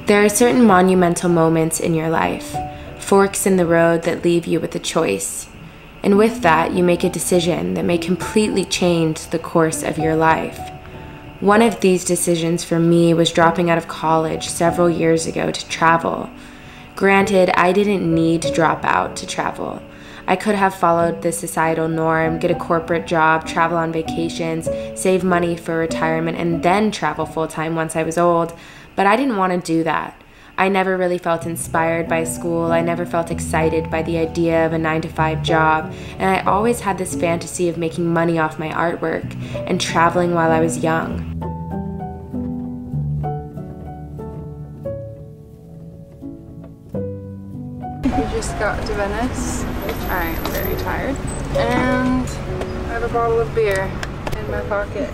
There are certain monumental moments in your life, forks in the road that leave you with a choice. And with that, you make a decision that may completely change the course of your life. One of these decisions for me was dropping out of college several years ago to travel. Granted, I didn't need to drop out to travel. I could have followed the societal norm, get a corporate job, travel on vacations, save money for retirement, and then travel full-time once I was old. But I didn't want to do that. I never really felt inspired by school. I never felt excited by the idea of a 9-to-5 job. And I always had this fantasy of making money off my artwork and traveling while I was young. We just got to Venice. I am very tired. And I have a bottle of beer in my pocket.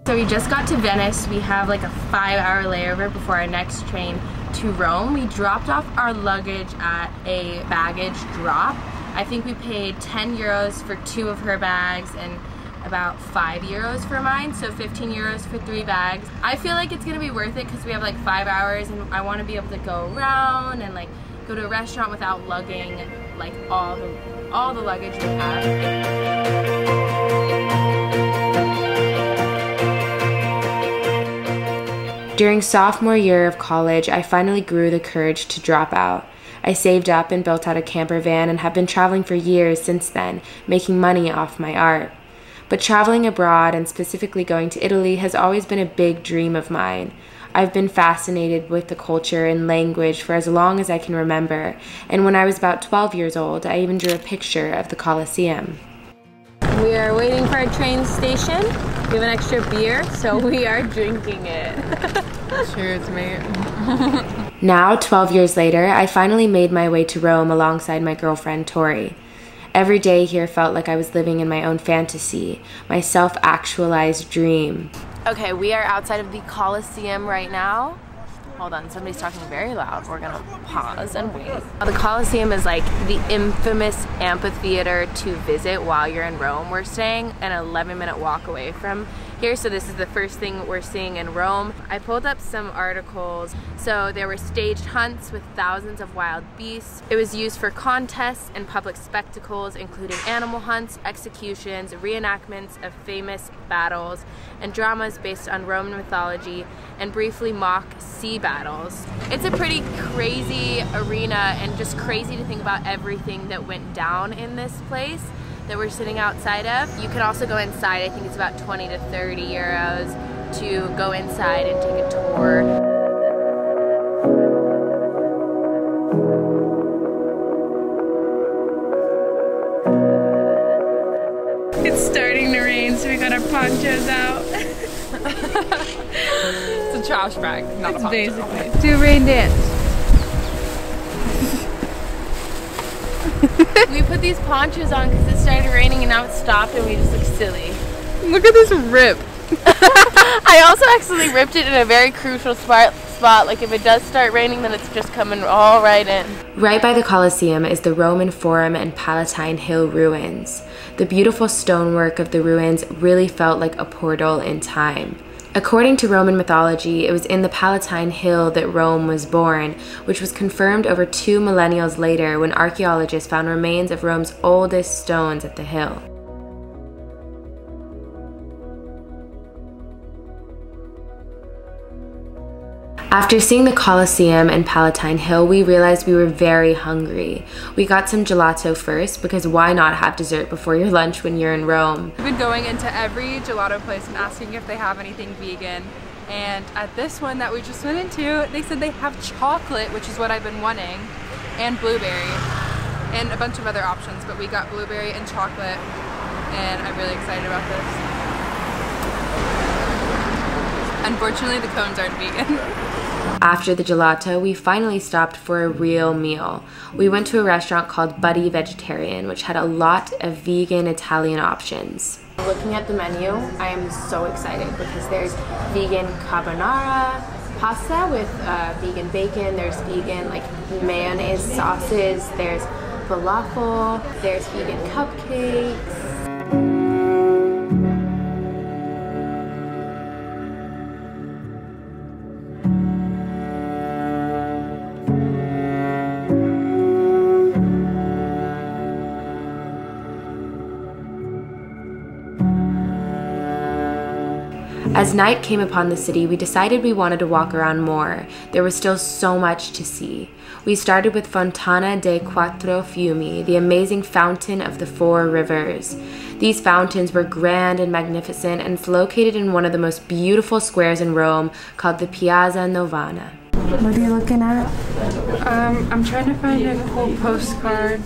So we just got to Venice. We have like a 5-hour layover before our next train to Rome. We dropped off our luggage at a baggage drop. I think we paid 10 euros for 2 of her bags and about 5 euros for mine, so 15 euros for 3 bags. I feel like it's gonna be worth it because we have like 5 hours and I want to be able to go around and like go to a restaurant without lugging like all the luggage we have. During sophomore year of college, I finally grew the courage to drop out. I saved up and built out a camper van and have been traveling for years since then, making money off my art. But traveling abroad, and specifically going to Italy, has always been a big dream of mine. I've been fascinated with the culture and language for as long as I can remember, and when I was about 12 years old, I even drew a picture of the Colosseum. We are waiting for our train station. We have an extra beer, so we are drinking it. Cheers, mate. Now, 12 years later, I finally made my way to Rome alongside my girlfriend, Tori. Every day here felt like I was living in my own fantasy, my self-actualized dream. Okay, we are outside of the Colosseum right now. Hold on, somebody's talking very loud. We're gonna pause and wait. The Colosseum is like the infamous amphitheater to visit while you're in Rome. We're staying an 11-minute walk away from here, so this is the first thing we're seeing in Rome. I pulled up some articles. So there were staged hunts with thousands of wild beasts. It was used for contests and public spectacles, including animal hunts, executions, reenactments of famous battles, and dramas based on Roman mythology, and briefly mock sea battles. It's a pretty crazy arena and just crazy to think about everything that went down in this place that we're sitting outside of. You can also go inside. I think it's about 20 to 30 euros to go inside and take a tour. It's starting to rain, so we got our ponchos out. It's a trash bag, not a poncho. Basically. Do a rain dance. We put these ponchos on because it started raining and now it stopped and we just look silly. Look at this rip. I also actually ripped it in a very crucial spot. Like if it does start raining, then it's just coming all right in. Right by the Colosseum is the Roman Forum and Palatine Hill ruins. The beautiful stonework of the ruins really felt like a portal in time. According to Roman mythology, it was in the Palatine Hill that Rome was born, which was confirmed over 2 millennia later when archaeologists found remains of Rome's oldest stones at the hill. After seeing the Colosseum and Palatine Hill, we realized we were very hungry. We got some gelato first because why not have dessert before your lunch when you're in Rome? We've been going into every gelato place and asking if they have anything vegan. And at this one that we just went into, they said they have chocolate, which is what I've been wanting, and blueberry, and a bunch of other options. But we got blueberry and chocolate, and I'm really excited about this. Unfortunately, the cones aren't vegan. After the gelato, we finally stopped for a real meal. We went to a restaurant called Buddy Vegetarian, which had a lot of vegan Italian options. Looking at the menu, I am so excited because there's vegan carbonara pasta with vegan bacon, there's vegan like mayonnaise sauces, there's falafel, there's vegan cupcakes. As night came upon the city, we decided we wanted to walk around more. There was still so much to see. We started with Fontana dei Quattro Fiumi, the amazing fountain of the 4 rivers. These fountains were grand and magnificent, and it's located in one of the most beautiful squares in Rome called the Piazza Novana. What are you looking at? I'm trying to find a cool postcard.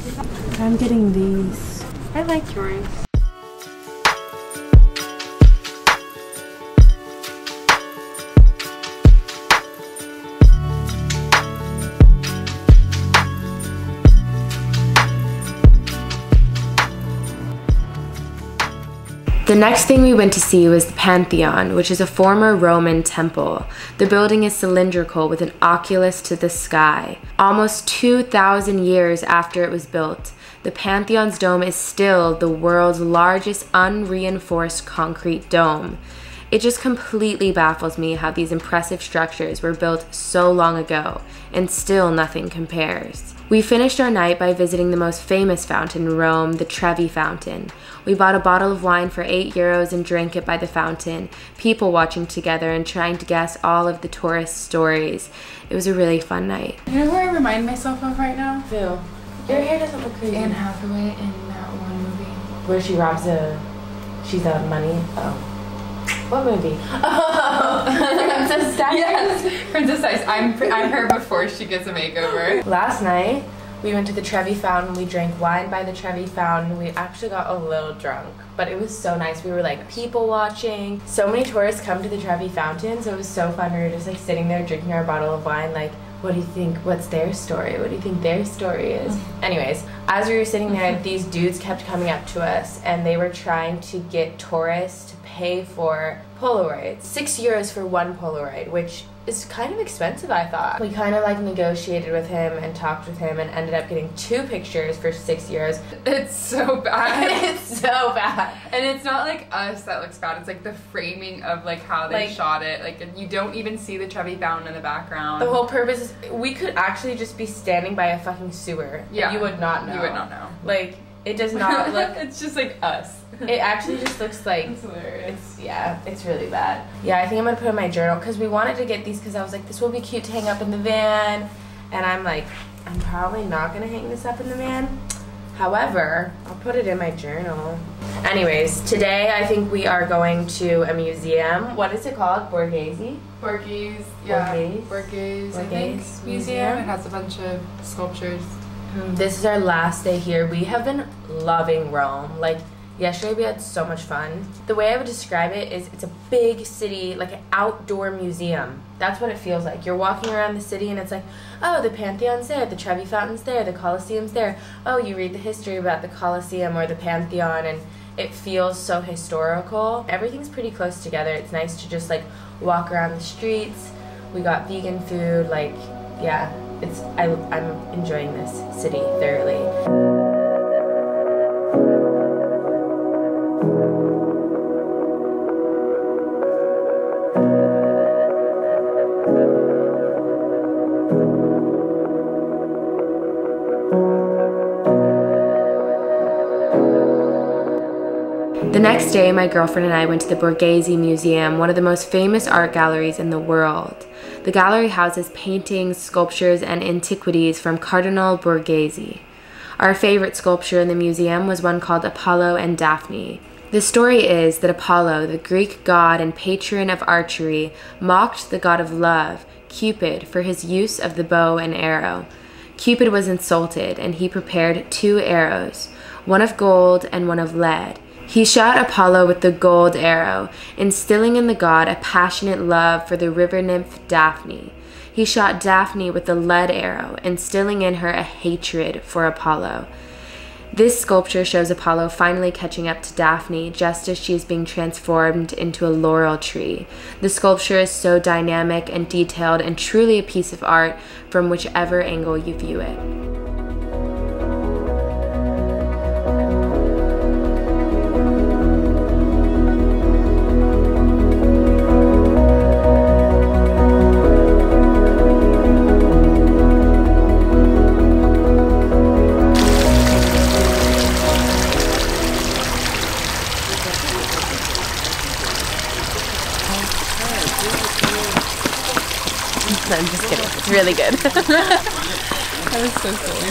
I'm getting these. I like yours. The next thing we went to see was the Pantheon, which is a former Roman temple. The building is cylindrical with an oculus to the sky. Almost 2,000 years after it was built, the Pantheon's dome is still the world's largest unreinforced concrete dome. It just completely baffles me how these impressive structures were built so long ago, and still nothing compares. We finished our night by visiting the most famous fountain in Rome, the Trevi Fountain. We bought a bottle of wine for €8 and drank it by the fountain, people watching together and trying to guess all of the tourist stories. It was a really fun night. You know who I remind myself of right now? Who? Your hair doesn't look crazy. Anne Hathaway in that one movie. Where she robs she's a money? Oh. What movie? Oh, Princess Diaries? Yes, Princess Diaries. I'm her before she gets a makeover. Last night, we went to the Trevi Fountain. We drank wine by the Trevi Fountain. We actually got a little drunk, but it was so nice. We were like people watching. So many tourists come to the Trevi Fountain, so it was so fun. We were just like sitting there drinking our bottle of wine, like, what do you think? What's their story? What do you think their story is? Anyways, as we were sitting there, these dudes kept coming up to us, and they were trying to get tourists to pay for Polaroids. €6 for one Polaroid, which is kind of expensive, I thought. We kind of like negotiated with him and talked with him and ended up getting 2 pictures for €6. It's so bad. It's so bad. And it's not like us that looks bad. It's like the framing of like how they shot it. Like you don't even see the Trevi Fountain in the background. The whole purpose is we could actually just be standing by a fucking sewer. Yeah. You would not know. You would not know. Like, it does not look... It's just like us. It actually just looks like... It's hilarious. It's really bad. Yeah, I think I'm going to put in my journal because we wanted to get these because I was like, this will be cute to hang up in the van. And I'm like, I'm probably not going to hang this up in the van. However, I'll put it in my journal. Anyways, today I think we are going to a museum. What is it called? Borghese? Borghese, yeah. Borghese, I think, museum. It has a bunch of sculptures. This is our last day here. We have been loving Rome. Like, yesterday we had so much fun. The way I would describe it is it's a big city, like an outdoor museum. That's what it feels like. You're walking around the city and it's like, oh, the Pantheon's there, the Trevi Fountain's there, the Colosseum's there. Oh, you read the history about the Colosseum or the Pantheon and it feels so historical. Everything's pretty close together. It's nice to just like walk around the streets. We got vegan food, like, yeah, I'm enjoying this city thoroughly. The next day, my girlfriend and I went to the Borghese Museum, one of the most famous art galleries in the world. The gallery houses paintings, sculptures, and antiquities from Cardinal Borghese. Our favorite sculpture in the museum was one called Apollo and Daphne. The story is that Apollo, the Greek god and patron of archery, mocked the god of love, Cupid, for his use of the bow and arrow. Cupid was insulted, and he prepared 2 arrows, one of gold and one of lead. He shot Apollo with the gold arrow, instilling in the god a passionate love for the river nymph Daphne. He shot Daphne with the lead arrow, instilling in her a hatred for Apollo. This sculpture shows Apollo finally catching up to Daphne just as she is being transformed into a laurel tree. The sculpture is so dynamic and detailed and truly a piece of art from whichever angle you view it. I'm just kidding. It's really good. That was so silly.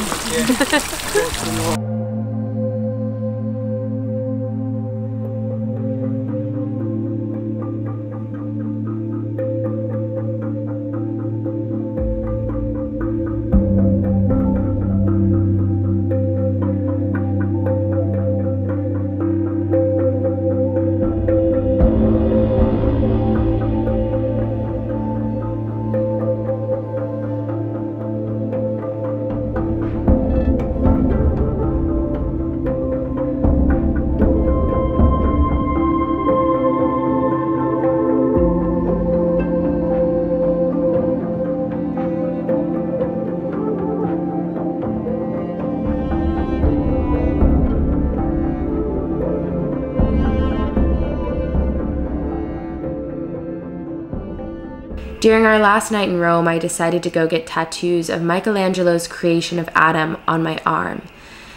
During our last night in Rome, I decided to go get tattoos of Michelangelo's creation of Adam on my arm.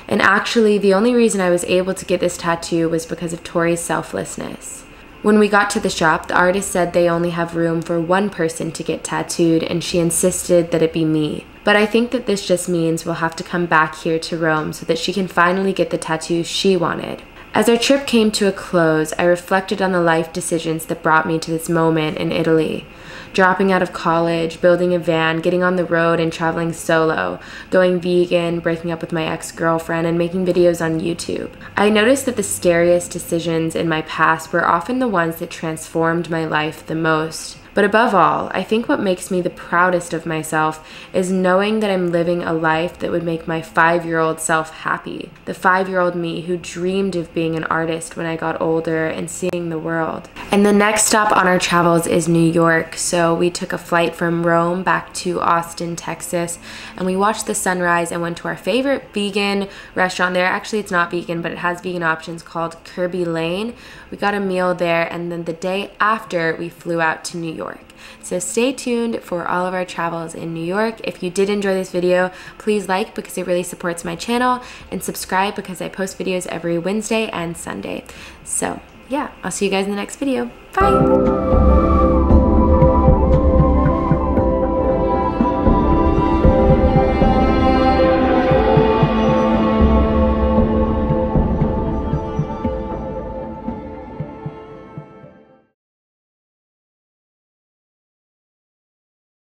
And actually, the only reason I was able to get this tattoo was because of Tori's selflessness. When we got to the shop, the artist said they only have room for one person to get tattooed, and she insisted that it be me. But I think that this just means we'll have to come back here to Rome so that she can finally get the tattoo she wanted. As our trip came to a close, I reflected on the life decisions that brought me to this moment in Italy. Dropping out of college, building a van, getting on the road and traveling solo, going vegan, breaking up with my ex-girlfriend, and making videos on YouTube. I noticed that the scariest decisions in my past were often the ones that transformed my life the most. But above all, I think what makes me the proudest of myself is knowing that I'm living a life that would make my 5-year-old self happy. The 5-year-old me who dreamed of being an artist when I got older and seeing the world. And the next stop on our travels is New York. So we took a flight from Rome back to Austin, Texas, and we watched the sunrise and went to our favorite vegan restaurant there. Actually, it's not vegan, but it has vegan options, called Kirby Lane. We got a meal there, and then the day after, we flew out to New York. So stay tuned for all of our travels in New York. If you did enjoy this video, please like because it really supports my channel, and subscribe because I post videos every Wednesday and Sunday. So yeah, I'll see you guys in the next video. Bye!